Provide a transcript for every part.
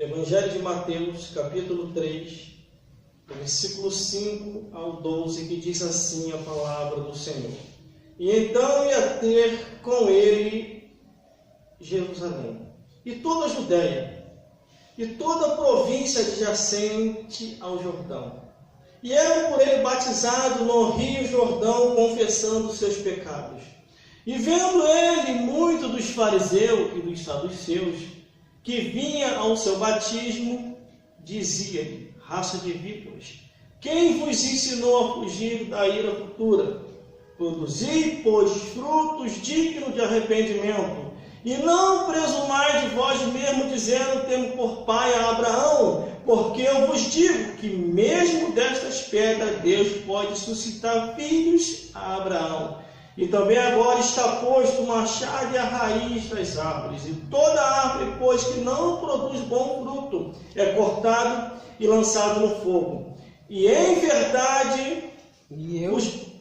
Evangelho de Mateus, capítulo 3, versículo 5 ao 12, que diz assim a palavra do Senhor. E então ia ter com ele Jerusalém, e toda a Judéia, e toda a província adjacente ao Jordão. E eram por ele batizados no rio Jordão, confessando seus pecados. E vendo ele muito dos fariseus e dos saduceus, que vinha ao seu batismo, dizia-lhe: raça de víboras, quem vos ensinou a fugir da ira futura? Produzi, pois, frutos dignos de arrependimento, e não presumais de vós mesmo, dizendo: temos por pai a Abraão, porque eu vos digo que mesmo destas pedras Deus pode suscitar filhos a Abraão. E também agora está posto o machado e a raiz das árvores, e toda árvore, pois, que não produz bom fruto, é cortado e lançado no fogo. E em verdade,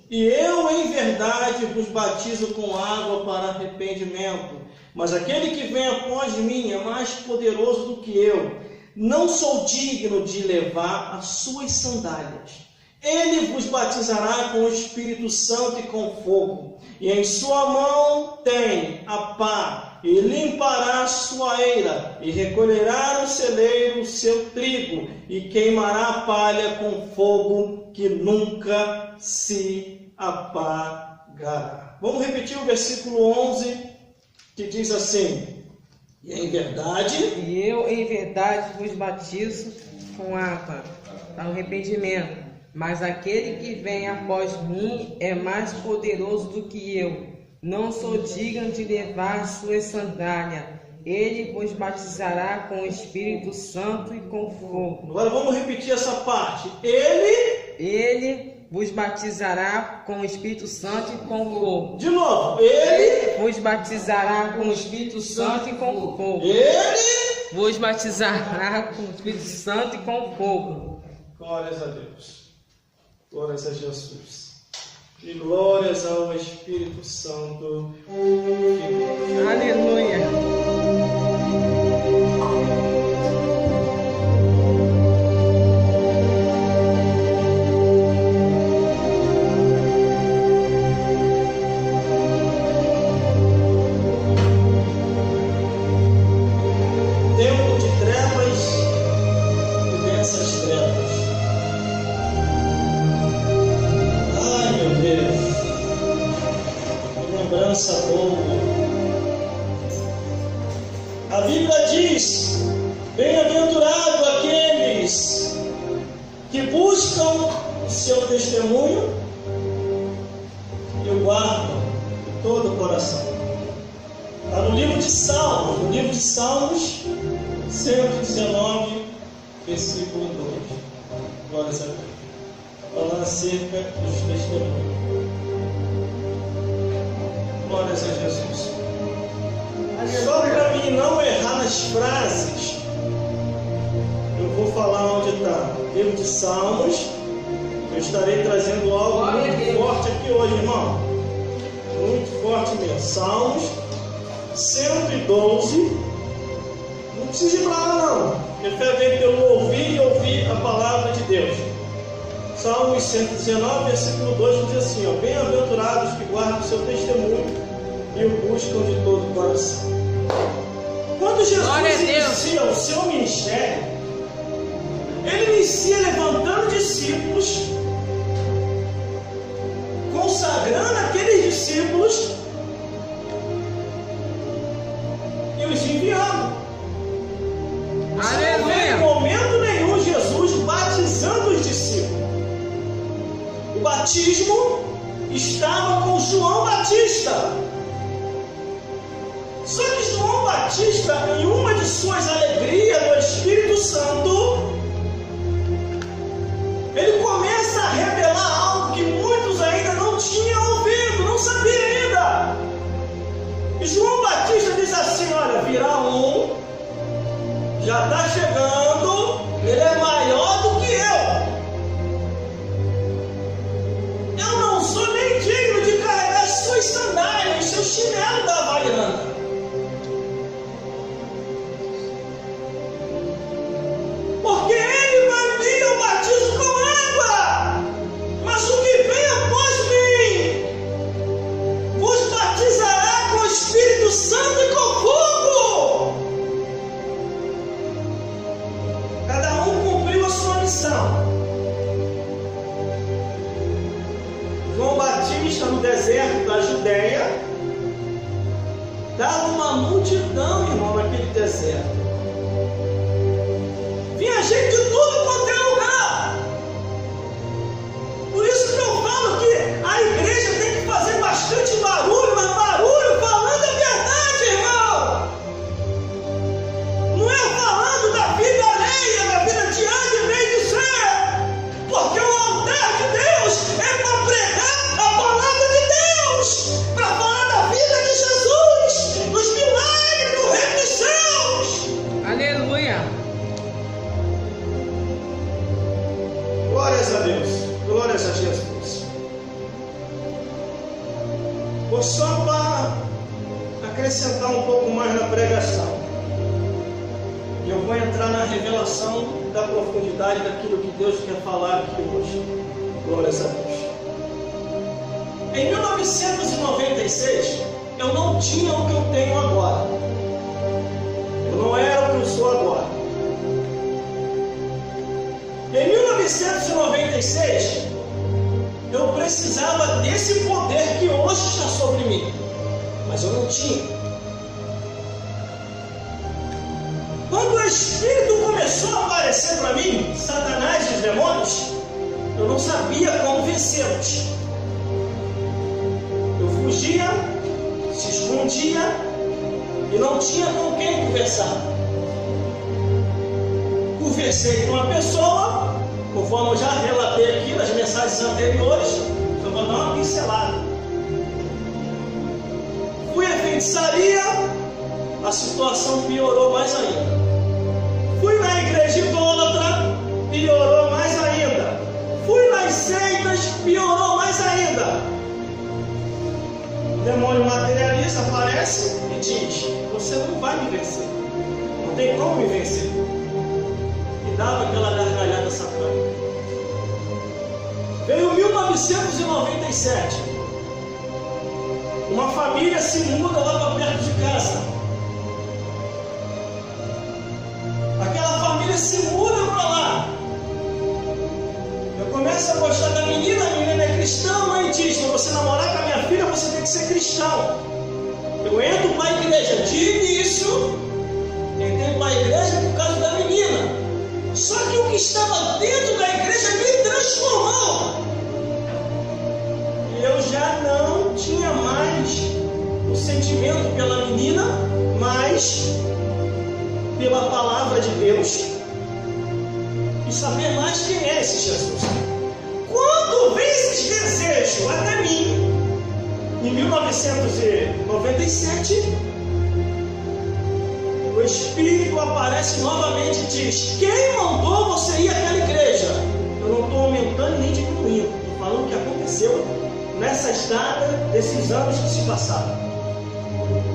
eu em verdade vos batizo com água para arrependimento, mas aquele que vem após mim é mais poderoso do que eu, não sou digno de levar as suas sandálias. Ele vos batizará com o Espírito Santo e com fogo, e em sua mão tem a pá, e limpará a sua eira, e recolherá no celeiro o seu trigo, e queimará a palha com fogo que nunca se apagará. Vamos repetir o versículo 11, que diz assim: e em verdade, e eu em verdade vos batizo com água para o arrependimento, mas aquele que vem após mim é mais poderoso do que eu, não sou digno de levar suas sandálias. Ele vos batizará com o Espírito Santo e com fogo. Agora vamos repetir essa parte. Ele vos batizará com o Espírito Santo e com fogo. De novo. Ele vos batizará com o Espírito Santo e com fogo. Ele vos batizará com o Espírito Santo e com fogo. Glórias a Deus. Glórias a Jesus. E glórias ao Espírito Santo. Aleluia. Tempo de trevas e densas trevas. Ai, meu Deus, que lembrança boa. A Bíblia diz: bem-aventurado aqueles que buscam o seu testemunho e o guardam de todo o coração. Está no livro de Salmos, 119, versículo 2. Glórias a Deus. Falando acerca dos testemunhos. Glórias a Jesus. Só para mim não errar nas frases, eu vou falar onde está. Livro de Salmos. Eu estarei trazendo algo muito forte aqui hoje, irmão. Muito forte mesmo. Salmos 112. Não precisa ir para lá, não. Porque fé vem pelo ouvir e ouvir a palavra de Deus. Salmos 119, versículo 2 diz assim: ó, bem-aventurados que guardam o seu testemunho e o buscam de todo o coração. Quando Jesus inicia o seu ministério, ele inicia levantando discípulos, consagrando aqueles discípulos e os enviando. Você não vê em momento nenhum Jesus batizando os discípulos. O batismo estava com João Batista. Só que João Batista, em uma de suas alegrias do Espírito Santo, ele começa a revelar algo que muitos ainda não tinham ouvido, não sabiam ainda. E João Batista diz assim: olha, virá um, já está chegando, ele é maior do que eu. Eu não sou nem digno de carregar suas sandálias, seu chinelo da Havaiana. perseguição. João Batista, no deserto da Judéia, dava uma multidão, irmão, naquele deserto. Vinha gente de tudo quanto é lugar. Por isso que eu falo que a igreja tem que fazer bastante barulho, mas barulho falando a verdade, irmão. Não é falando da vida alheia, da vida de antes e meio de ser. Porque o altar de Deus é para pregar a palavra de Deus, para falar da vida de Jesus, dos milagres do reino dos céus. Aleluia. Glórias a Deus, glórias a Jesus. Só para acrescentar um pouco mais na pregação, eu vou entrar na revelação da profundidade daquilo que Deus quer falar aqui hoje. Glórias a Deus. Em 1996, eu não tinha o que eu tenho agora. Eu não era o que eu sou agora. Em 1996, eu precisava desse poder que hoje está sobre mim, mas eu não tinha. Quando o Espírito começou a aparecer para mim, Satanás e os demônios, eu não sabia como vencê-los. Eu fugia, se escondia e não tinha com quem conversar. Conversei com uma pessoa, conforme eu já relatei aqui nas mensagens anteriores, eu vou dar uma pincelada. Fui à feitiçaria, a situação piorou mais ainda. Fui na igreja idólatra, piorou mais ainda. Fui nas seitas, piorou mais ainda. O demônio materialista aparece e diz: você não vai me vencer, não tem como me vencer. E dava aquela gargalhada satânica. Veio 1997. Uma família se muda lá para perto de casa. Aquela família se muda para lá. Eu começo a gostar da menina, a menina é cristã, a mãe diz: para você namorar com a minha filha, você tem que ser cristão. Eu entro para a igreja. De início, entrei para a igreja por causa da menina. Só que o que estava dentro da igreja me transformou. E eu já não tinha mais o sentimento pela menina, mas pela palavra de Deus e saber mais quem é esse Jesus. Quando vem esses desejos até mim, em 1997, o Espírito aparece novamente e diz: quem mandou você ir àquela igreja? Eu não estou aumentando nem diminuindo, estou falando o que aconteceu nessa estrada desses anos que se passaram.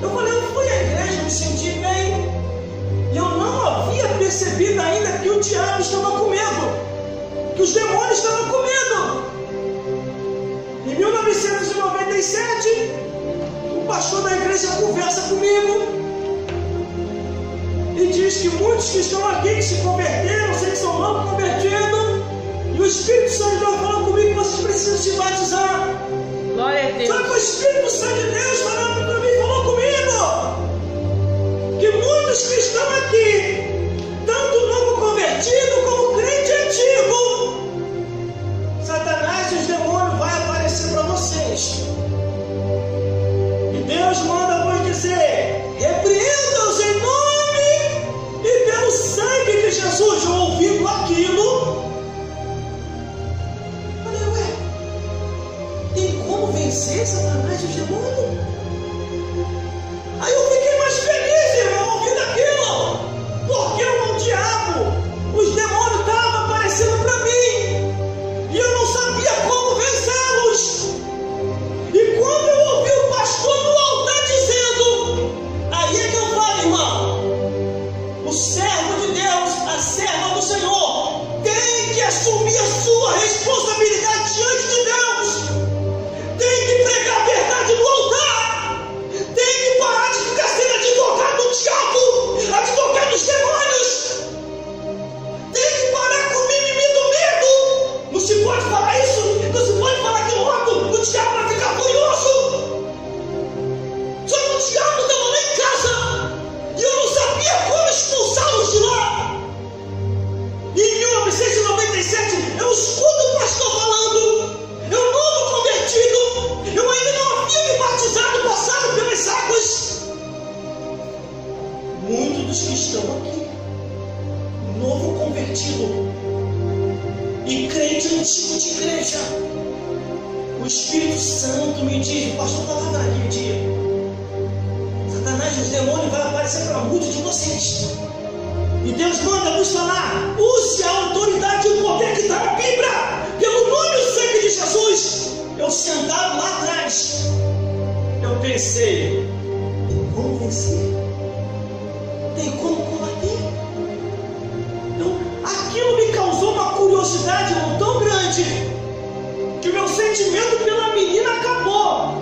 Eu falei: eu fui à igreja, me senti bem, e eu não havia percebido ainda que o diabo estava com medo, que os demônios estavam com medo. Em 1997, o pastor da igreja conversa comigo e diz que muitos que estão aqui, que se converteram, sei que são novos convertidos, e o Espírito Santo de Deus falou comigo que vocês precisam se batizar. Glória a Deus. Só que o Espírito Santo de Deus falou para mim, falou comigo, que muitos que estão aqui, tanto novo convertido como crente antigo, Satanás e os demônios vai aparecer para vocês. E Deus manda vos dizer: repreenda-os em nome e pelo sangue de Jesus. Eu ouvindo aquilo, falei: ué, tem como vencer Satanás e os demônios? Aí eu fiquei mais feliz, irmão, ouvindo aquilo, porque o diabo, os demônios estavam aparecendo para mim e eu não sabia como vencê-los. E quando eu ouvi o pastor no altar dizendo, aí é que eu falo, irmão, o servo de Deus, a serva do Senhor, tem que assumir a sua responsabilidade diante de Deus, tem que pregar a verdade no altar, tem que parar de ficar sendo advogado do diabo, advogado dos demônios, tem que parar com o mimimi do convertido e crente antigo de igreja, o Espírito Santo me diz, o pastor falava naquele dia, Satanás, os demônios vai aparecer para muitos de vocês. E Deus manda nos falar, use a autoridade e o poder que está na Bíblia, pelo nome e o sangue de Jesus. Eu sentado lá atrás, eu pensei, tem como vencer? Tem como combater? Então, aquilo me causou uma curiosidade tão grande, que o meu sentimento pela menina acabou.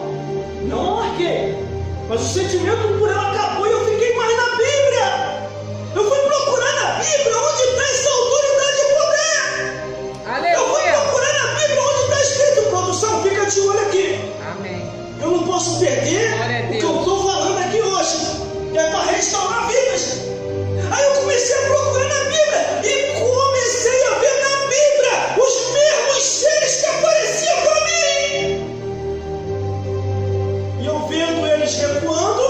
Não larguei, mas o sentimento por ela acabou e eu fiquei mais na Bíblia. Eu fui procurar na Bíblia onde está essa autoridade e poder. Aleluia. Eu fui procurar na Bíblia onde está escrito. Produção, fica de olho aqui. Amém. Eu não posso perder o que eu estou falando aqui hoje, que é para restaurar vidas. Aí eu comecei a procurar na Bíblia e comecei a ver na Bíblia os mesmos seres que apareciam para mim. E eu vendo eles recuando,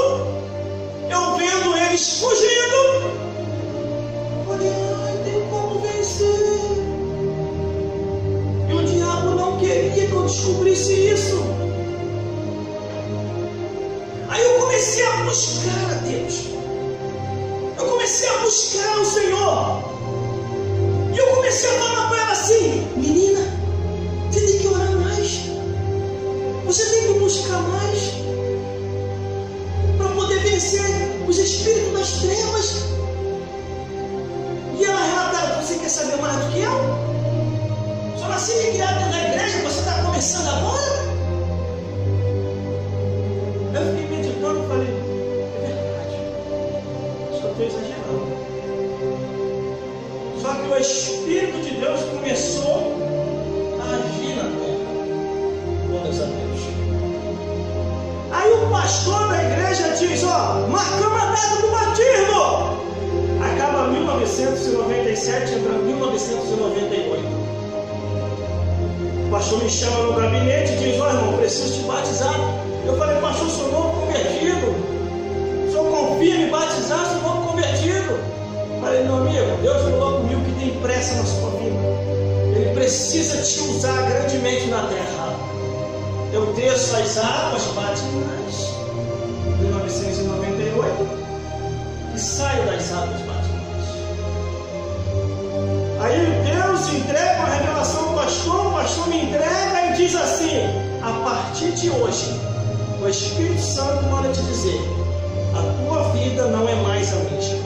eu vendo eles fugindo, falei, ai, tem como vencer. E o diabo não queria que eu descobrisse isso. Aí eu comecei a buscar a Deus. Eu comecei a buscar o Senhor. E eu comecei a falar para ela assim, menina, você tem que orar mais. Você tem que buscar mais para poder vencer os espíritos das trevas. E ela relatava, você quer saber mais do que eu? Só nasci e criado dentro da igreja, você está começando agora? Eu fiquei meditando e falei, é verdade, acho que eu estou exagerando. Só que o Espírito de Deus começou a agir na terra. Glórias a Deus. Aí o pastor da igreja diz, ó, marcamos a data do batismo. Acaba 1997, entra 1998. O pastor me chama no gabinete e diz, ó irmão, preciso te batizar. Eu falei, pastor, sou novo convertido. Sou confia em batizar, sou novo convertido. Falei, meu amigo, Deus falou comigo que tem pressa na sua vida. Ele precisa te usar grandemente na terra. Eu desço as águas batismais de 1998 e saio das águas batismais. Aí Deus entrega uma revelação ao pastor, o pastor me entrega e diz assim, a partir de hoje, o Espírito Santo manda te dizer, a tua vida não é mais a mesma.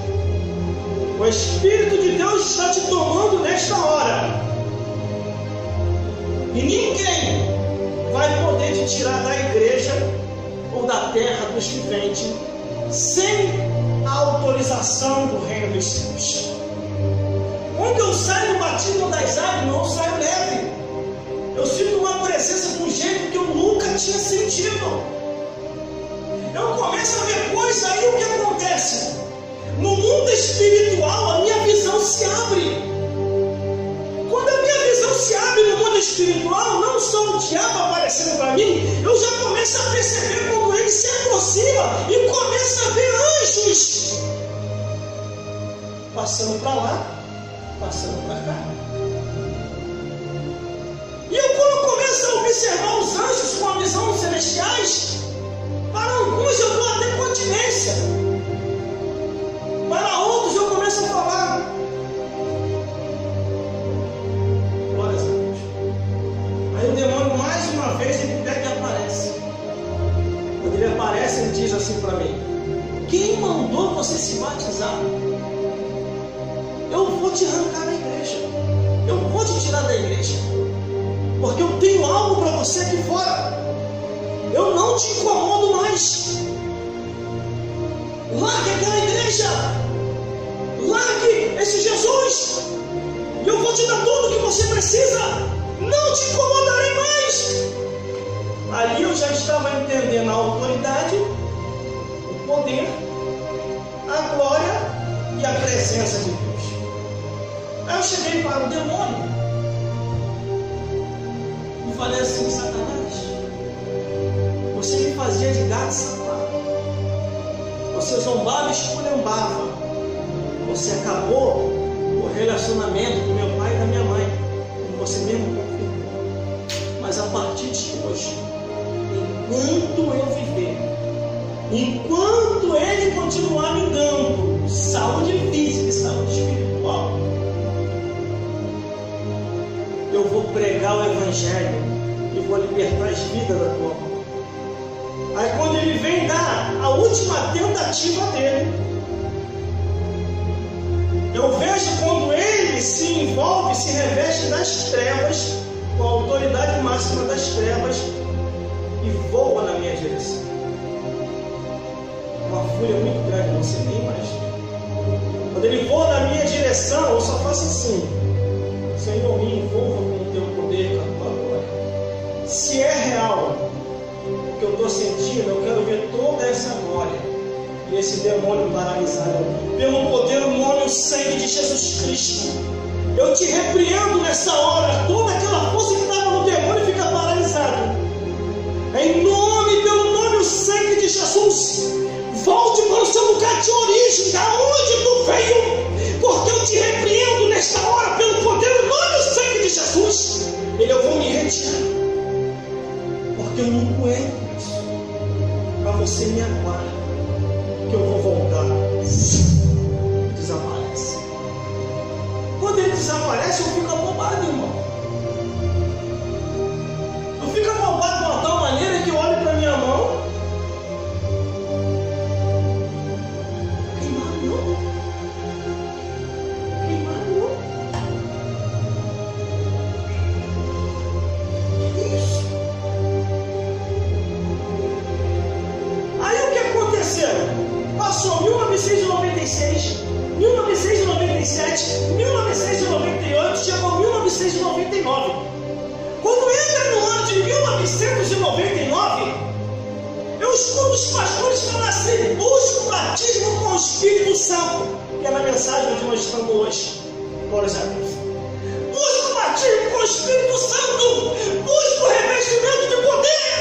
O Espírito de Deus está te tomando nesta hora. E ninguém vai poder te tirar da igreja ou da terra dos viventes sem a autorização do reino dos céus. Quando eu saio do batismo das águas, não saio leve. Eu sinto uma presença de um jeito que eu nunca tinha sentido. Eu começo a ver coisas, aí o que acontece? No mundo espiritual, a minha visão se abre. Quando a minha visão se abre no mundo espiritual, não só o diabo aparecendo para mim, eu já começo a perceber como ele se aproxima e começo a ver anjos passando para lá, passando para cá. E eu, quando começo a observar os anjos com a visão celestiais, para alguns eu dou até continência, para outros eu começo a falar. Glórias a Deus. Aí o demônio mais uma vez ele pega e aparece. Quando ele aparece, ele diz assim para mim, quem mandou você se batizar? Eu vou te arrancar da igreja. Eu vou te tirar da igreja. Porque eu tenho algo para você aqui fora. Eu não te incomodo mais. Largue aquela igreja. Largue esse Jesus. E eu vou te dar tudo o que você precisa. Não te incomodarei mais. Ali eu já estava entendendo a autoridade, o poder, a glória e a presença de Deus. Aí eu cheguei para o demônio e falei assim, Satanás, você me fazia de gato safado, você zombava e esculhambava, você acabou o relacionamento relacionamento do meu pai e da minha mãe, como você mesmo confirmou. Mas a partir de hoje, enquanto eu viver, enquanto Ele continuar me dando saúde física e saúde espiritual, eu vou pregar o Evangelho e vou libertar as vidas da tua mão. Aí quando Ele vem dar a última tentativa dele, eu vejo quando Ele se envolve, se reveste das trevas, com a autoridade máxima das trevas, e voa na minha direção. Uma fúria muito grande, não sei nem mais. Quando Ele voa na minha direção, eu só faço assim: Senhor, me envolva com o teu poder, com a tua glória. Se é real o que eu estou sentindo, eu quero ver toda essa glória e esse demônio paralisado. Pelo poder, o nome e o sangue de Jesus Cristo, eu te repreendo nessa hora. Toda aquela força que estava no demônio fica paralisada. Em nome, pelo nome e o sangue de Jesus, volte para o seu lugar de origem, da onde tu veio, porque eu te repreendo nesta hora, pelo poder, o nome e o sangue de Jesus. Eu vou me retirar, porque eu não aguento isso. Para você me aguardar, que eu vou voltar. Desaparece. Quando ele desaparece, eu fico abobado, irmão. Eu fico abobado de uma tal maneira que eu olho para minha mão. Queimado não. Queimado não. Que isso? Aí o que aconteceu? Passou 1996, 1997, 1998, chegou 1999. Quando entra no ano de 1999, eu escuto os pastores falar assim: busca o batismo com o Espírito Santo, que é na mensagem onde nós estamos hoje. Glória a Deus. Busca o batismo com o Espírito Santo, busca o revestimento de poder,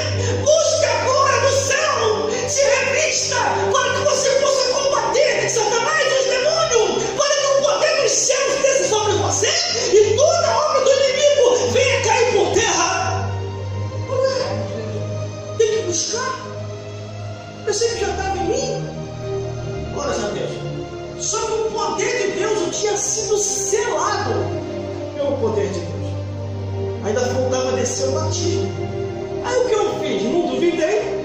busca a glória do céu, se revista para que você possa combater Satanás e os demônios, para que o poder dos céus desça sobre você e toda a obra do inimigo venha cair por terra. Tem que buscar. Eu sei que já estava em mim. Glória a Deus. Só que o poder de Deus eu tinha sido selado pelo poder de Deus. Ainda faltava descer o batismo. Aí o que eu fiz? Não duvidei.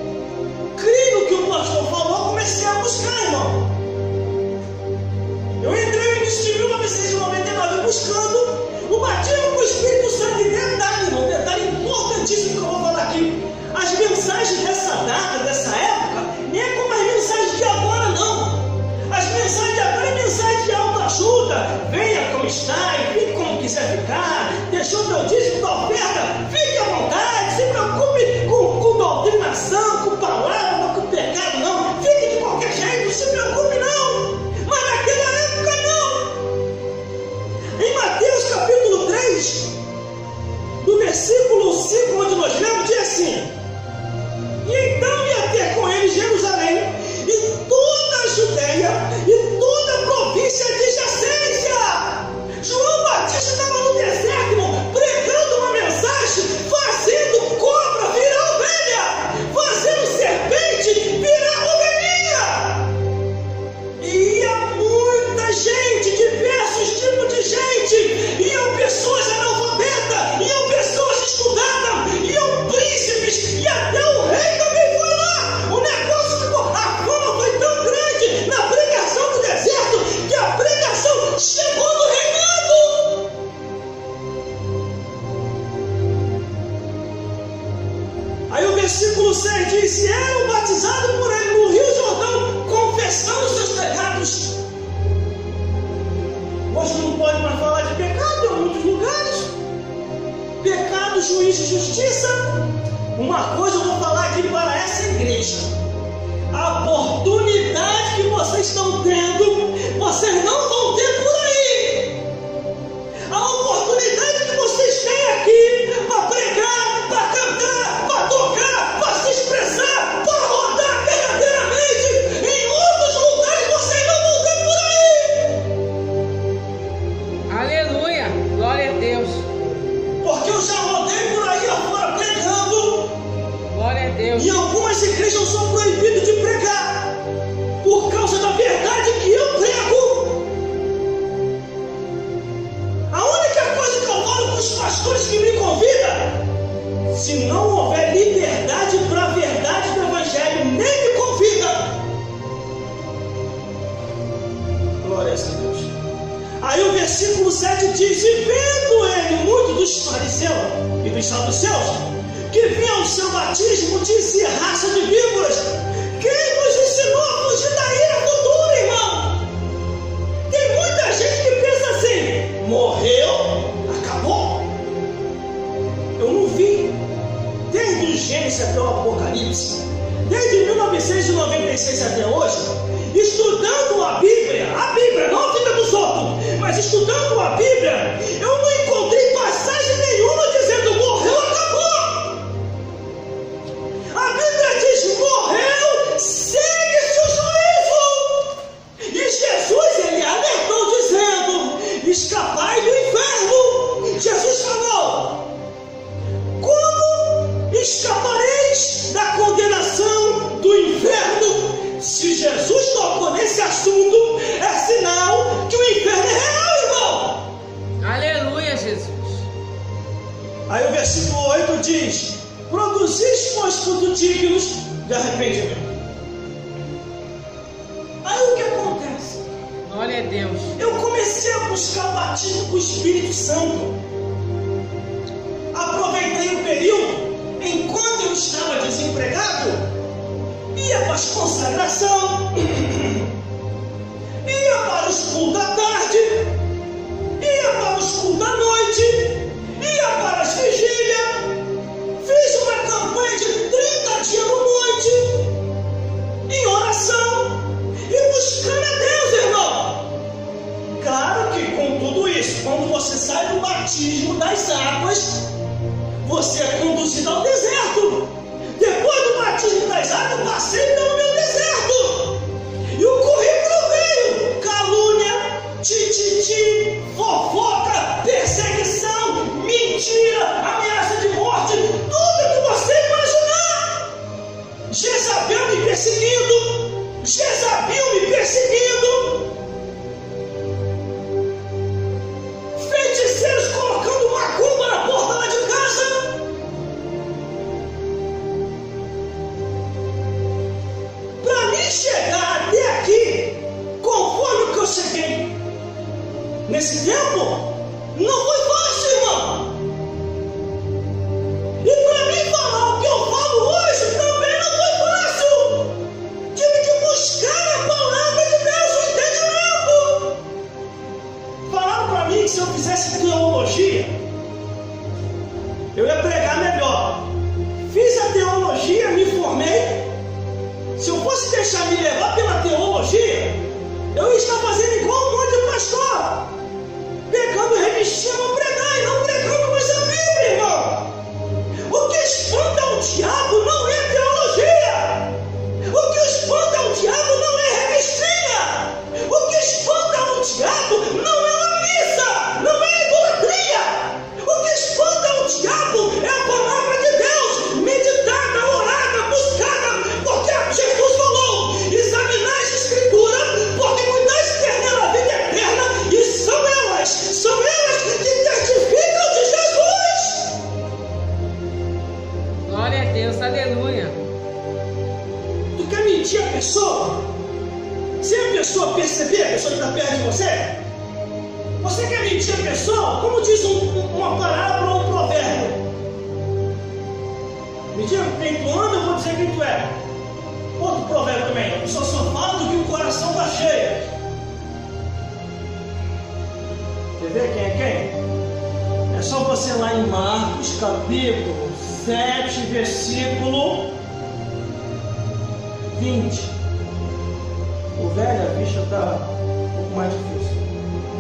Criei no que o pastor falou, comecei a buscar, irmão. Eu entrei no início de 1999 buscando o batismo com o Espírito Santo. E detalhe, irmão, detalhe importantíssimo que eu vou falar aqui. As mensagens dessa data, dessa época, nem é como as mensagens de agora, não. As mensagens de agora é mensagem de autoajuda. Venha como está e fique como quiser ficar. Deixou teu dízimo da oferta, fique à vontade. Se preocupe com doutrinação, com palavra, com pecado, não. Fique de qualquer jeito, não se preocupe, não. Mas naquela época, não. Em Mateus capítulo 3, do versículo 5, onde nós lemos, diz assim: e então ia ter com ele Jerusalém e toda a Judeia e toda a província adjacência. João Batista estava no deserto, irmão, pregando uma mensagem, fazendo cobra virar ovelha, fazendo serpente virar ovelhinha. E ia muita gente, diversos tipos de gente, iam pessoas analfabetas, iam pessoas estudadas, iam príncipes, e até o rei também foi lá. O negócio ficou, a fama foi tão grande na pregação do deserto, que a pregação chegou no reinado. Aí o versículo 6 diz: e eram batizados por ele no Rio Jordão, confessando seus pecados. Hoje não pode mais falar de pecado em muitos lugares. Pecado, juízo e justiça. Uma coisa eu vou falar aqui para essa igreja: a oportunidade que vocês estão tendo, vocês não vão ter por aí. A oportunidade que vocês têm aqui para pregar, para cantar, para tocar, para se expressar, para rodar verdadeiramente, em outros lugares vocês não vão ter por aí. Aleluia, glória a Deus. Porque eu já rodei por aí afora pregando. Glória a Deus. E algumas igrejas eu sou proibido de pregar por causa da verdade que eu prego. A única coisa que eu falo para os pastores que me convidam: se não houver liberdade para a verdade do Evangelho, nem me convida. Glória a Deus. Aí o versículo 7 diz: e vendo ele muito dos fariseus e dos saduceus que vinham ao seu batismo, disse: raça de víboras, quem vos ensinou a fugir da ira futura, irmão? Tem muita gente que pensa assim: morreu, acabou. Eu não vi, desde o Gênesis até o Apocalipse, desde 1996 até hoje, estudando a Bíblia, não a vida dos outros, mas estudando a Bíblia, eu não encontrei passagem nenhuma dizendo morreu, acabou. A Bíblia diz: morreu, segue-se o juízo. E Jesus, ele alertou dizendo: escapai do inferno. Jesus falou: como escapareis da condenação do inferno? Se Jesus tocou nesse assunto, é sinal que o inferno é real, irmão. Aleluia, Jesus. Aí o versículo 8 diz: produzis, pois, frutos dignos de arrependimento. Aí o que acontece? Glória a Deus. Eu comecei a buscar o batismo com o Espírito Santo. Aproveitei o período enquanto eu estava desempregado. Ia para as consagrações, ia para os cultos da tarde, ia para os cultos da noite, ia para as vigílias. Fiz uma campanha de 30 dias no noite, em oração e buscando a Deus, irmão. Claro que com tudo isso, quando você sai do batismo das águas, você é conduzido ao deserto. Depois do batismo das águas, eu passei pelo meu deserto. E o currículo veio: calúnia, tititi, fofoca, perseguição, mentira, ameaça de morte, tudo que você imaginar. Jezabel me perseguindo. Feiticeiros colocando macumba na porta lá de casa. Para mim chegar até aqui, conforme que eu cheguei nesse tempo, não foi fácil, irmão. E para mim falar o que eu falo hoje também não foi fácil. Tive que buscar a palavra de Deus, o entendimento. Falaram para mim que se eu fizesse teologia, eu ia pregar melhor. Fiz a teologia, me formei. Se eu fosse deixar me levar pela teologia, eu ia estar fazendo igual um monte de pastor, pegando revistinha para pregar e não pregando mais a Bíblia, irmão. O que espanta o diabo não é teologia. O que espanta o diabo não é revistinha. O que espanta o diabo não é uma missa, não é idolatria. O que espanta o diabo é a palavra de Deus, meditada, orada, buscada, porque Jesus falou: examinai as Escrituras, porque cuidais de ter a vida eterna, e são elas que testificam de Jesus. Glória a Deus, aleluia. Tu quer mentir a pessoa? Se a pessoa perceber, a pessoa que está perto de você quer mentir a pessoa? Como diz uma parábola ou um provérbio: me diga quem tu anda, eu vou dizer quem tu é. Outro provérbio também: a pessoa só fala do que o coração está cheio. Você vê quem é quem? É só você ir lá em Marcos capítulo 7, versículo 20. O velho, a ficha está um pouco mais difícil.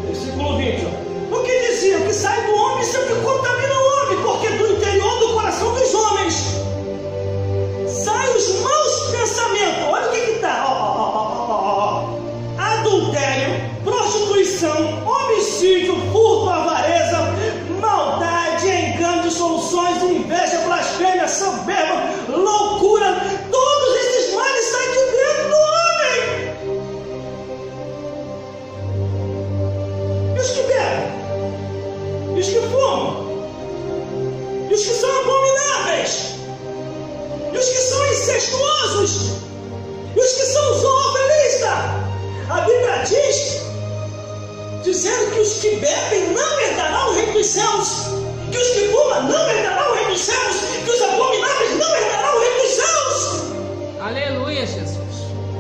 Versículo 20. Ó. O que dizia? O que sai do homem sempre contamina o homem, porque do interior do coração dos homens saem os maus pensamentos. Olha o que está: adultério, prostituição, homicídio, furto, os que fumam, e os que são abomináveis, e os que são incestuosos, e os que são zoofilistas. A Bíblia diz, dizendo que os que bebem não herdarão o reino dos céus, que os que fumam não herdarão o reino dos céus, que os abomináveis não herdarão o reino dos céus. Aleluia, Jesus.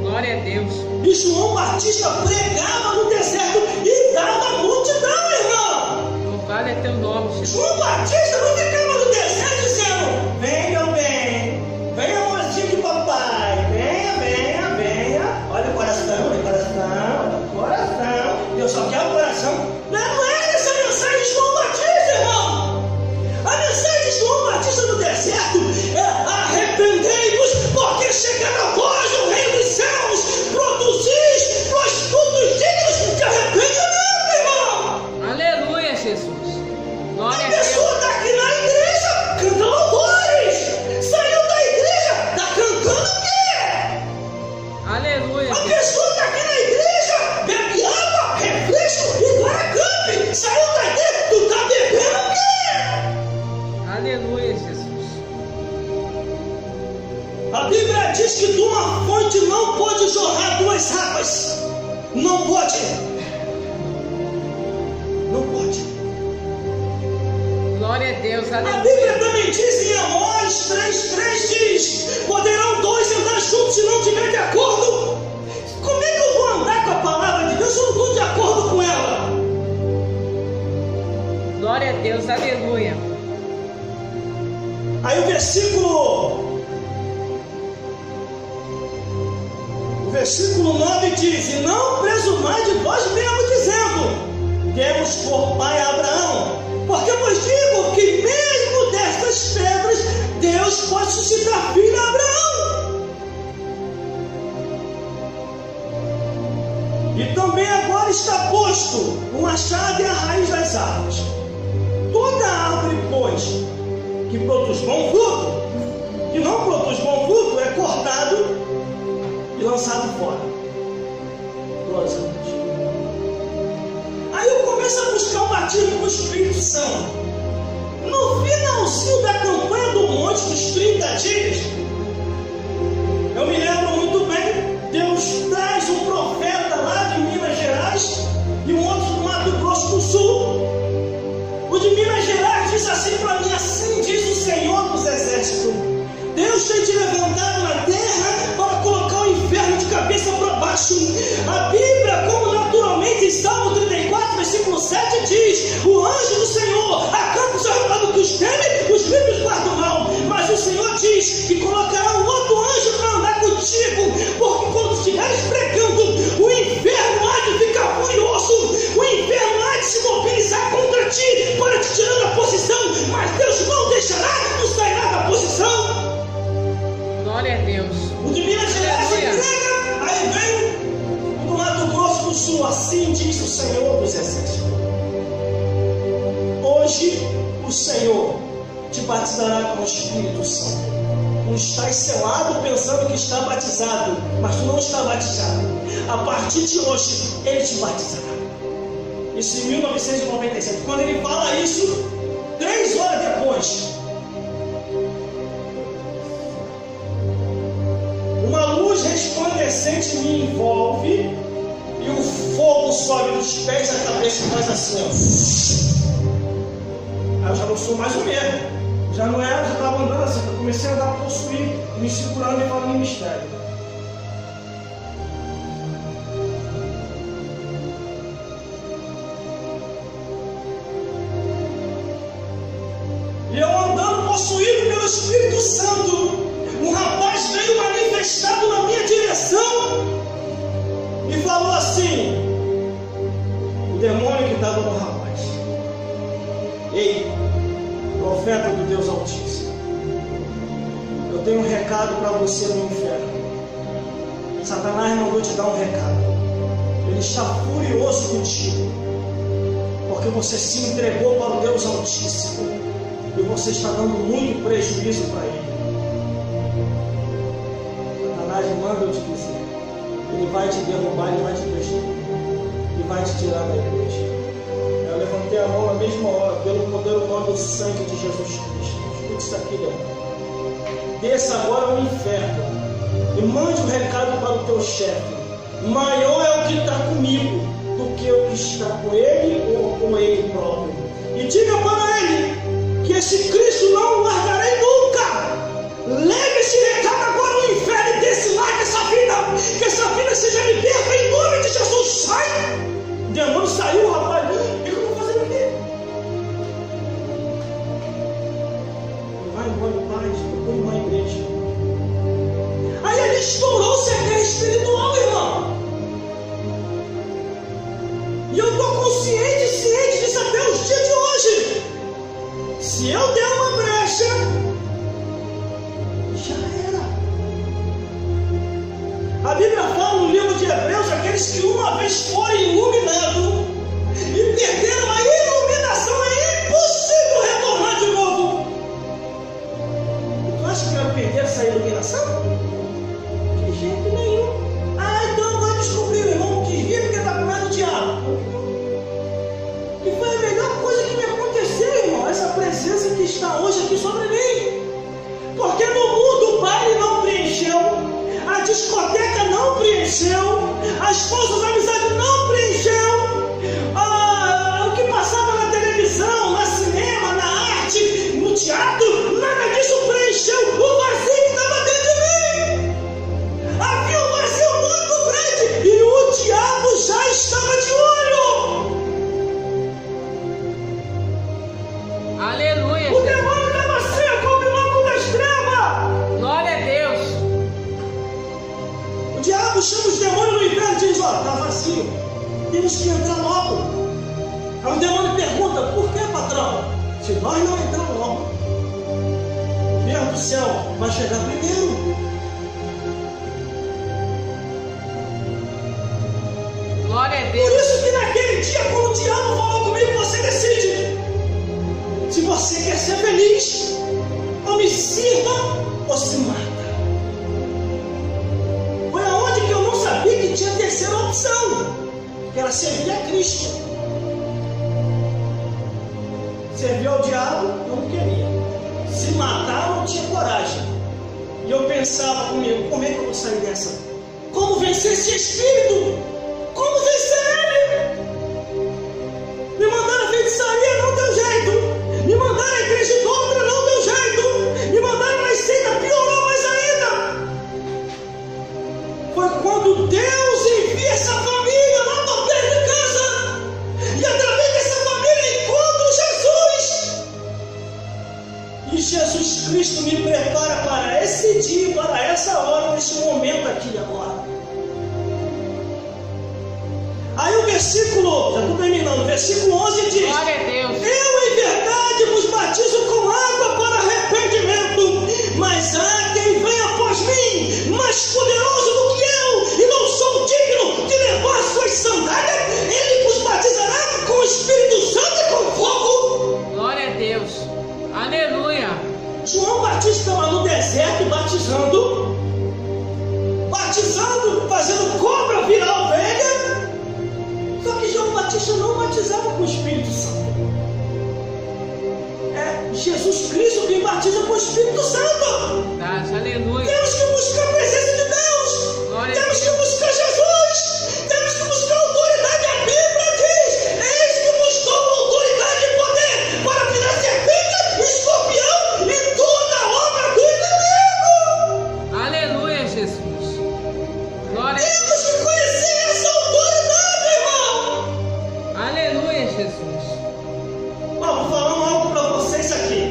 Glória a Deus. E João Batista pregava no deserto e dava a multidão, irmão. Louvado é teu nome, Jesus. João Batista não ficava no deserto dizendo: venha, bem, venha, mocinho de papai, venha, venha, venha. Olha o coração, olha o coração, olha o coração. Deus só quer o coração. Não é essa a mensagem de João Batista, irmão. A mensagem de João Batista no deserto é: arrependei-vos, porque chegará a vós o reino dos céus, produzis vós frutos dignos de arrependimento, irmão. Aleluia, Jesus. Glória A a Deus. pessoa está aqui na igreja cantando louvores, saiu da igreja, está cantando o quê? Aleluia. A pessoa está aqui na igreja, bebe água, refresco e guaracampe, saiu da igreja, tu está bebendo o quê? Aleluia, Jesus. A Bíblia diz que de uma fonte não pode jorrar duas águas. Não pode. Não pode. Glória a Deus. A Bíblia Aleluia. também diz em Amós 3,3 diz: poderão dois andar juntos se não estiver de acordo? Como é que eu vou andar com a palavra de Deus se eu não estou de acordo com ela? Glória a Deus. Aleluia. Aí o versículo 9 diz: e não presumais de vós mesmos, dizendo: temos por pai Abraão, porque vos digo que mesmo destas pedras Deus pode suscitar filho a Abraão. E também agora está posto o machado e a raiz das árvores. Toda árvore, pois, que produz bom fruto, que não produz bom fruto, é cortado e lançado fora. Glória a Deus. Aí eu começo a buscar o batismo do Espírito Santo. No finalzinho da campanha do monte dos 30 dias, eu me lembro muito bem, Deus traz um profeta lá de Minas Gerais e um outro do Mato Grosso do Sul. O de Minas Gerais diz assim para mim: assim diz o Senhor dos Exércitos: Deus tem te levantado na terra para colocar o inferno de cabeça para baixo. A Bíblia, como naturalmente em Salmo 34, versículo 7 diz: o anjo do Senhor acampa o seu lado que os teme, os livros guarda o mal. Mas o Senhor diz que colocará um outro anjo para andar contigo, porque quando estiveres pregando, o inferno há de ficar furioso, o inferno há de se mobilizar contra ti para te tirar da posição, mas Deus não deixará, tu sairá da posição. Glória a Deus. O de Minas Gerais Aleluia. entrega, aí vem o do Mato Grosso do Sul. Assim diz o Senhor dos Exércitos: hoje o Senhor te batizará com o Espírito Santo. Tu estás selado pensando que está batizado, mas tu não está batizado. A partir de hoje ele te batizará. Isso em 1997. Quando ele fala isso, 3 horas depois, uma luz resplandecente me envolve e o fogo sobe dos pés à cabeça e faz assim, ó. Aí eu já não sou mais o mesmo. Já não era, já estava andando assim. Eu comecei a andar possuído, me segurando e falando em mistério. E eu andando possuído pelo Espírito Santo, um rapaz veio manifestado na minha direção e falou assim: o demônio que estava no rapaz: ei, profeta do Deus Altíssimo, eu tenho um recado para você no inferno. Satanás mandou te dar um recado. Ele está furioso contigo, porque você se entregou para o Deus Altíssimo e você está dando muito prejuízo para ele. Satanás manda eu te dizer: ele vai te derrubar, ele vai te destruir e vai te tirar da igreja. Eu levantei a mão na mesma hora, pelo poder humano do sangue de Jesus Cristo. Escute isso aqui, Leão. Desça agora ao inferno e mande um recado para o teu chefe. Maior é o que está comigo do que o que está com ele ou com ele próprio. E diga para ele que esse Cristo não o largarei nunca. Leve esse recado agora ao inferno e desce lá que essa vida seja liberta em nome de Jesus. Sai! O demônio saiu, rapaz. O que eu vou fazer aqui? Vai embora em paz, procure uma igreja. Aí ele estourou-se a guerra espiritual, irmão. E eu estou consciente disso até os dias de hoje. Se eu der uma brecha, já era. A Bíblia fala no livro de Hebreus, aqueles que uma vez forem iluminados e perderam a iluminação, é impossível retornar de novo. Tu acha que vai perder essa iluminação? De jeito nenhum. Então vai descobrir, o irmão desvia porque está com medo do diabo. E foi a melhor coisa que me aconteceu, irmão, essa presença que está hoje aqui sobre mim. Porque no mundo o baile não preencheu, a discoteca não preencheu, as falsas amizades não preencheu, o que passava na televisão, no cinema, na arte, no teatro, nada disso preencheu o vazio que estava dentro de mim. Havia um vazio muito grande e o diabo já estava de olho. Aleluia. O demônio estava assim, como o louco das trevas. Glória a Deus. O diabo chama os demônios no inferno e diz: ó, está vazio, temos que entrar logo. Aí o demônio pergunta: por que, patrão? Se nós não entrarmos logo, o Deus do céu vai chegar primeiro. Glória a Por Deus. isso que naquele dia, quando o diabo falou comigo, você decide se você quer ser feliz, ou me sirva, ou se mata. Foi aonde que eu não sabia que tinha a terceira opção, que era servir a Cristo. Servir ao diabo, eu não queria. Se matar, eu não tinha coragem. E eu pensava comigo: como é que eu vou sair dessa? Como vencer esse espírito? Como vencer ele? Me mandaram a feitiçaria, não deu jeito. Me mandaram a igreja idólatra, não deu jeito. Me mandaram na seita, piorou mais ainda. Foi quando Deus envia essa família lá para perto de casa. E através dessa família encontro Jesus. E Jesus Cristo me prepara para esse dia, para essa hora, nesse momento aqui agora. Aí o versículo, já estou terminando, o versículo 11 diz: Glória a Deus. eu em verdade vos batizo com água para arrependimento, mas há quem vem após mim, mais poderoso do que eu, e não sou digno de levar as suas sandálias. Ele vos batizará com o Espírito Santo e com fogo. Glória a Deus. Aleluia. João Batista estava no deserto batizando, fazendo cobra virar ovelha. Só que João Batista não batizava com o Espírito Santo. É Jesus Cristo quem batiza com o Espírito Santo. Aleluia. Temos que buscar a presença de Deus. Glória Temos a que buscar Jesus. Temos que buscar a autoridade. A Bíblia diz: eis que vos dou autoridade e poder para virar serpente, escorpião e toda a obra do inimigo. Aleluia, Jesus. Glória a Deus. Temos que conhecer essa autoridade, irmão. Aleluia, Jesus. Vou falar algo para vocês aqui.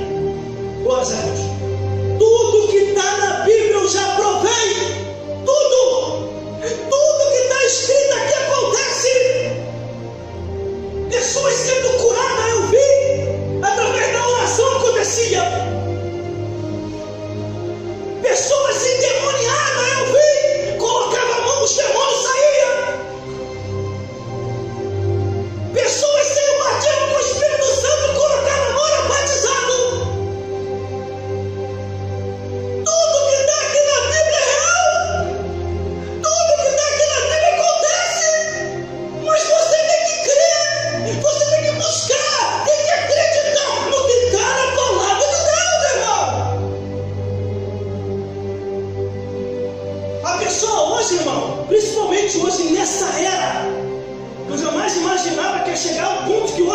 Boa gente. Tudo que está na Bíblia eu já provei. Tudo que está escrito aqui acontece. Pessoas sendo curadas eu vi. Através da oração acontecia. Pessoas endemoniadas eu vi. Colocava a mão, os demônios saíam. Pessoas sendo batidas com o Espírito Santo, colocaram a mão, era batizado. Tudo que está aqui na Bíblia é real. Tudo que está aqui na Bíblia acontece. Mas você tem que crer, você tem que buscar, tem que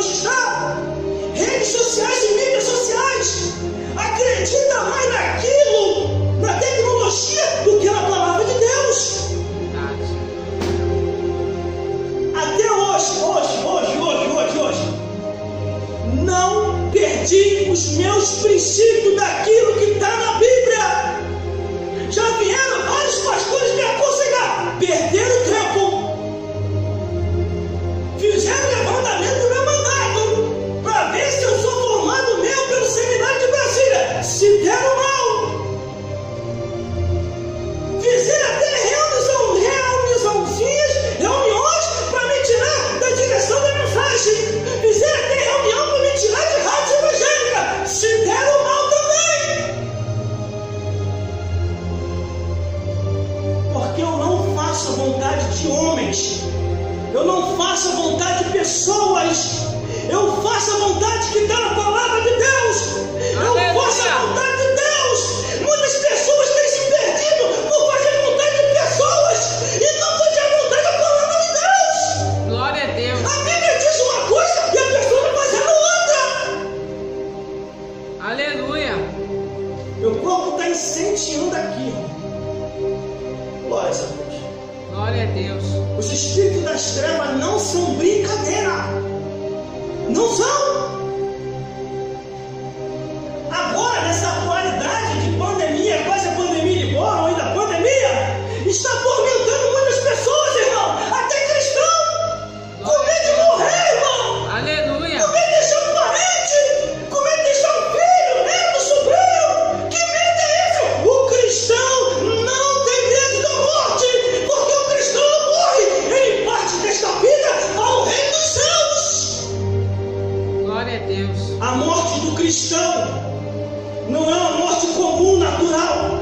hoje está. Redes sociais e mídias sociais. Acredita mais naquilo, na tecnologia, do que na palavra de Deus. Até hoje, não perdi os meus princípios daquilo que está na Bíblia. Já vieram vários pastores me aconselhar, perderam tempo, fizeram levantamento do meu mandato, para ver se eu sou formado mesmo pelo Seminário de Brasília. Se deram mal, fizeram até reuniões para me tirar da direção da mensagem, fizeram até reunião para me tirar de rádio evangélica. Se deram mal também, porque eu não faço a vontade de homens, eu não faço a vontade de pessoas, eu faço a vontade que está na palavra de Deus. Eu faço a vontade de Deus. Muitas pessoas têm se perdido por fazer a vontade de pessoas e não fazer a vontade da palavra de Deus. Glória a Deus. A Bíblia diz uma coisa e a pessoa está fazendo outra. Aleluia. Meu corpo está incendiando aqui. Glória a Deus. Glória a Deus. Os espíritos das trevas não são brincadeira. Não são. Agora, nessa atualidade de pandemia, quase a pandemia de bola, ou ainda a pandemia, está atormentando muitas pessoas, irmão. Até cristão. Com medo de morrer, irmão. Aleluia. Com medo de deixar um parente. Com medo de deixar um filho, neto, sobrinho. Que medo é esse? O cristão não tem medo da morte, porque o cristão não morre. Ele parte desta vida ao reino dos céus. Glória a Deus. A morte do cristão não é uma morte comum, natural.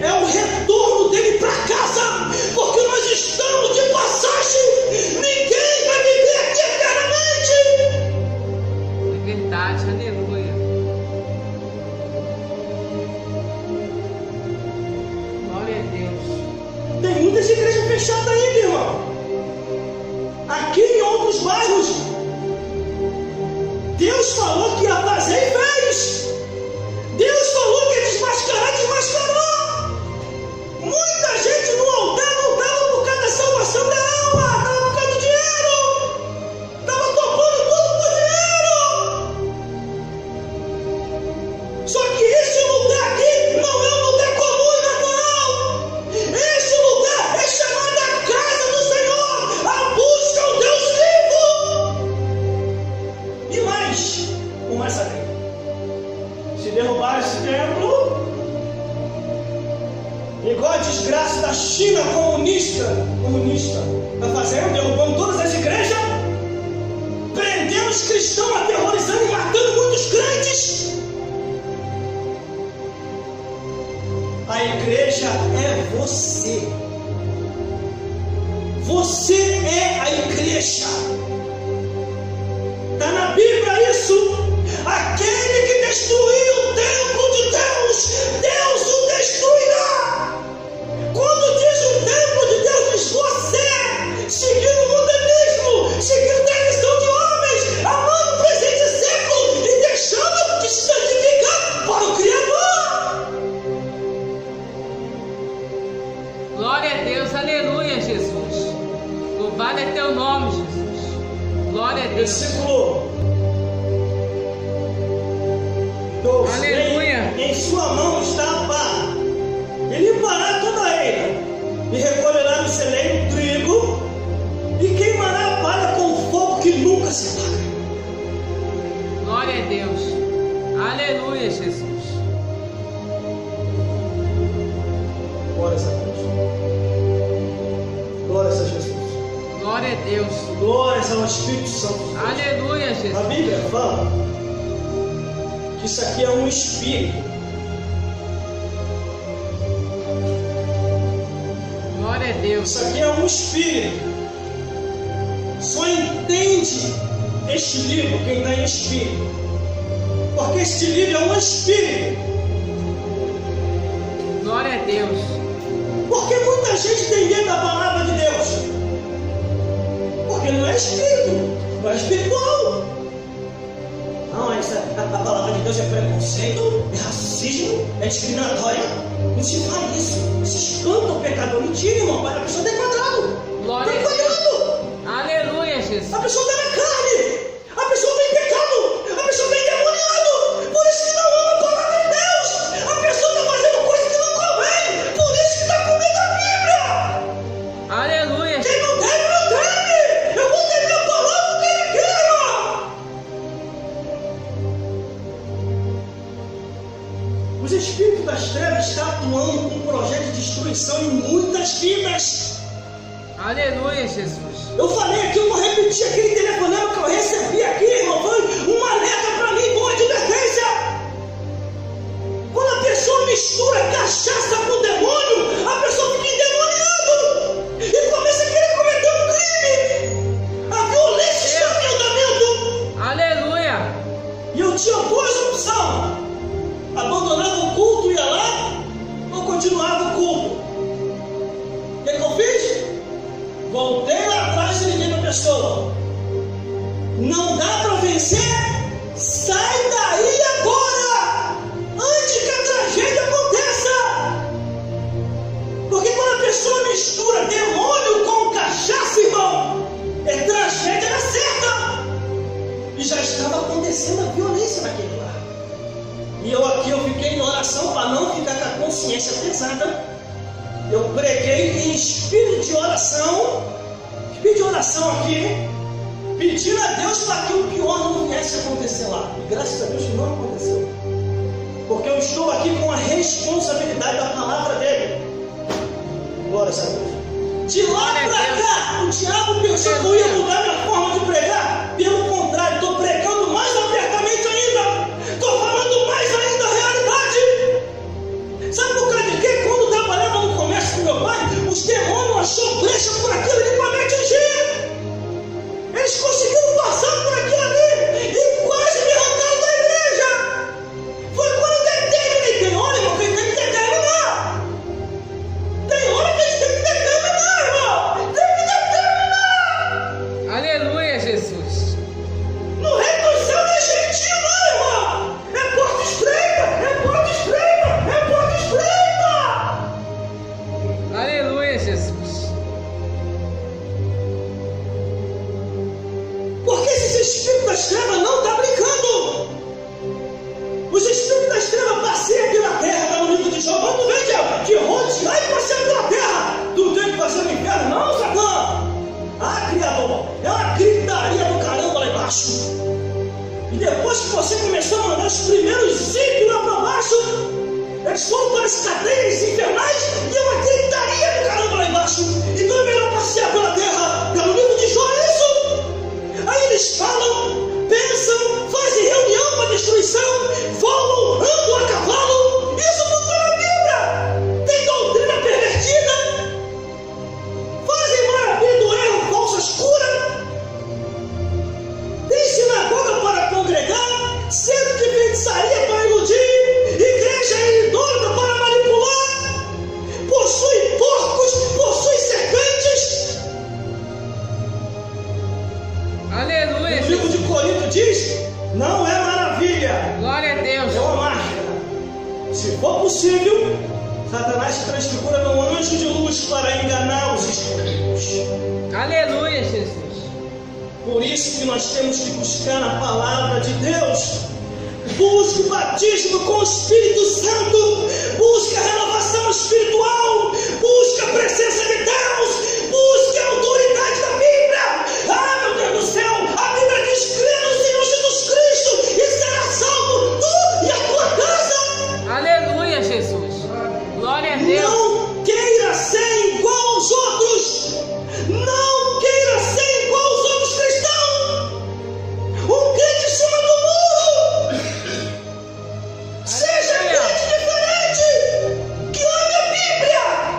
É o retorno dele para casa, porque nós estamos de passagem. Ninguém vai viver aqui eternamente. É verdade. Aleluia. Glória a Deus. Tem muitas igrejas fechadas ainda, irmão. Aqui em outros bairros, Deus falou que ia fazer e fez. Deus falou que ia desmascarar, desmascarou. Muita gente no altar não estava por causa da salvação da alma, estava por causa do dinheiro. Estava topando tudo por dinheiro. Só que esse lugar aqui não é um lugar comum e natural. Esse lugar é chamado a casa do Senhor, a busca ao Deus vivo. E mais, o mais além. Se derrubar esse templo, igual a desgraça da China comunista está fazendo, derrubando todas as igrejas, prendendo os cristãos, aterrorizando e matando muitos crentes. A igreja é você. Você é a igreja. Está na Bíblia isso. Aquele que destruir o templo de Deus, Deus o destruirá. Quando diz o templo de Deus, diz você, seguindo o modernismo, seguindo a tradição de homens, amando o presente século e deixando de se santificar para o Criador. Glória a Deus. Aleluia, Jesus. Louvado é teu nome, Jesus. Glória a Deus. Versículo 12. Aleluia. Em sua mão está a pá, e limpará toda a eira, e recolherá no celeiro o trigo, e queimará a palha com fogo que nunca se apaga. Glória a Deus. Aleluia, Jesus. Glórias a Deus. Glórias a Jesus. Glória a Deus. Glórias ao Espírito Santo. Aleluia, A Jesus. Bíblia fala que isso aqui é um espírito. Glória a Deus. Isso aqui é um espírito. Só entende este livro quem está em espírito. Porque este livro é um espírito. Glória a Deus. Porque muita gente tem medo da palavra de Deus. Porque não é espírito, não é espiritual. é preconceito, é racismo, é discriminatória. Não se faz isso. Se espanta o pecador. Mentira, irmão. A pessoa está quadrado. Glória Tem a Deus. quadrado. Aleluia, Jesus. A pessoa está na carne. A pessoa tem pecado. A pessoa tem endemoniado. Por isso que não ama a palavra de Deus. A pessoa está fazendo coisa que não convém. Por isso que está comendo a Bíblia. Aleluia. Quem não deve, não deve. Eu vou ter minha palavra o que ele quer. Os espíritos das trevas estão atuando com um projeto de destruição em muitas vidas. Aleluia, Jesus. Eu falei aqui, eu vou repetir aquele telefonema que eu recebi aqui, irmão. Foi uma alerta para mim, boa advertência. Quando a pessoa mistura cachaça com demônio, a pessoa fica endemoniada e começa a querer cometer um crime. A violência está em andamento. Aleluia. E eu tinha duas opções: abandonava o culto e ia lá, ou continuava o culto. O que eu fiz? Voltei lá atrás e liguei para a pessoa. Não dá para vencer? Sai daí agora! Antes que a tragédia aconteça! Porque quando a pessoa mistura demônio com cachaça, irmão, é tragédia na certa! E já estava acontecendo a violência naquele lugar. E eu fiquei em oração para não ficar com a consciência pesada. Eu preguei em espírito de oração aqui, pedindo a Deus para que o pior não viesse a acontecer lá. E graças a Deus que não aconteceu. Porque eu estou aqui com a responsabilidade da palavra dele. Glória a Deus. De lá para cá, o diabo pensou que eu ia mudar minha forma de pregar. Pelo contrário, estou pregando mais abertamente ainda. Estou falando mais ainda a realidade. Sabe por causa de quê? Quando eu trabalhava no comércio com meu pai, os demônios achou brecha por aquilo ali para me atingir. Eles conseguiram passar por aquilo ali e quase me arrancaram da igreja. Foi quando eu determinei. Tem hora, irmão, que a gente tem que determinar. Tem hora que a gente tem que determinar, irmão. Tem que determinar. Aleluia, Jesus. No reino do céu não é jeitinho, não, irmão. É porta estreita, é porta estreita, é porta estreita. Aleluia, Jesus. Porque esses espíritos das trevas não estão brincando. Os espíritos das trevas passeiam pela terra, está no livro de João. Não vem que rodear e passear pela terra. Tu tem que fazer no inferno, não, Satã? Ah, Criador, é uma gritaria do caramba lá embaixo. E depois que você começou a mandar os primeiros ímpios lá para baixo, eles foram para as cadeias infernais e é uma gritaria do caramba lá embaixo. Então é melhor passear pela terra. Está no livro de João, é isso? Aí eles falam, pensam, fazem reunião para destruição, voam, andam a cavalo. Isso não está na Bíblia. Tem doutrina pervertida. Fazem maravilha do erro, falsas curas. Tem sinagoga para congregar, centro de feitiçaria para iludir, igreja idólatra para manipular, possui porcos, possui serpentes. Aleluia. O livro de Corinto diz: não é maravilha, Glória a Deus. é uma máscara. Se for possível, Satanás se transfigura num anjo de luz para enganar os espíritos. Aleluia, Jesus. Por isso que nós temos que buscar na palavra de Deus. Busque o batismo com o Espírito Santo. Busque a renovação espiritual. Busque a presença de Deus. Busque a autoridade da Bíblia. Ah, meu Deus do céu, a Bíblia diz: crê no Senhor Jesus Cristo e será salvo tu e a tua casa. Aleluia, Jesus. Glória a Deus. Não queira ser igual aos outros. Não queira ser igual aos outros cristãos. Um crente em cima do muro. Seja crente diferente. Que ame a Bíblia.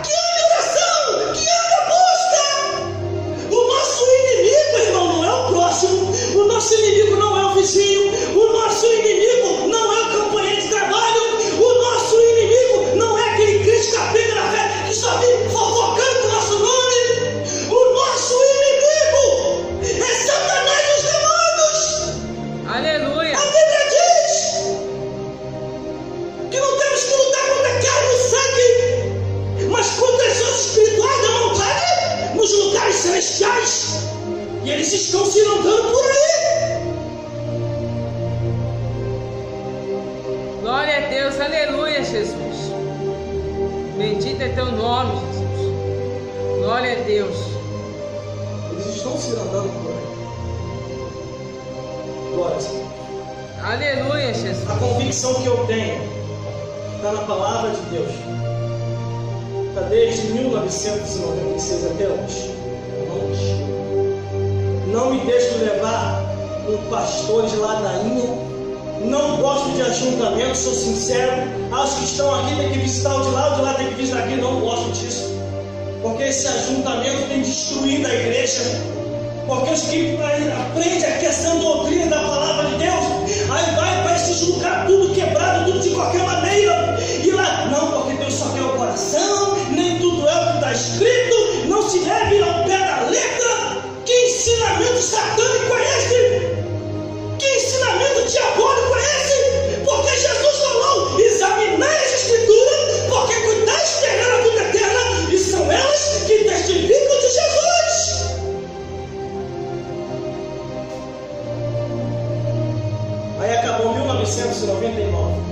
Deus, aleluia, Jesus. Bendito é teu nome, Jesus. Glória a Deus. Eles estão se andando por aí. Glória a Deus. Aleluia, Jesus. A convicção que eu tenho está na palavra de Deus. Está desde 1996 até hoje. Não me deixo levar por pastores ladainha. Não gosto de ajuntamento, sou sincero. Acho que estão aqui, tem que visitar o de lá tem que visitar aqui. Não gosto disso. Porque esse ajuntamento tem destruído a igreja. Porque os que aprendem a questão da doutrina da palavra de Deus, aí vai para esse lugar tudo quebrado, tudo de qualquer maneira. E lá, não, porque Deus só quer o coração, nem tudo é o que está escrito, não se leve ao pé da letra. Que ensinamento satânico é esse? Que ensinamento diabólico é esse? Porque Jesus falou: examinai as escrituras, porque cuidais de pegar a vida eterna, e são elas que testificam de Jesus. Aí acabou 1999.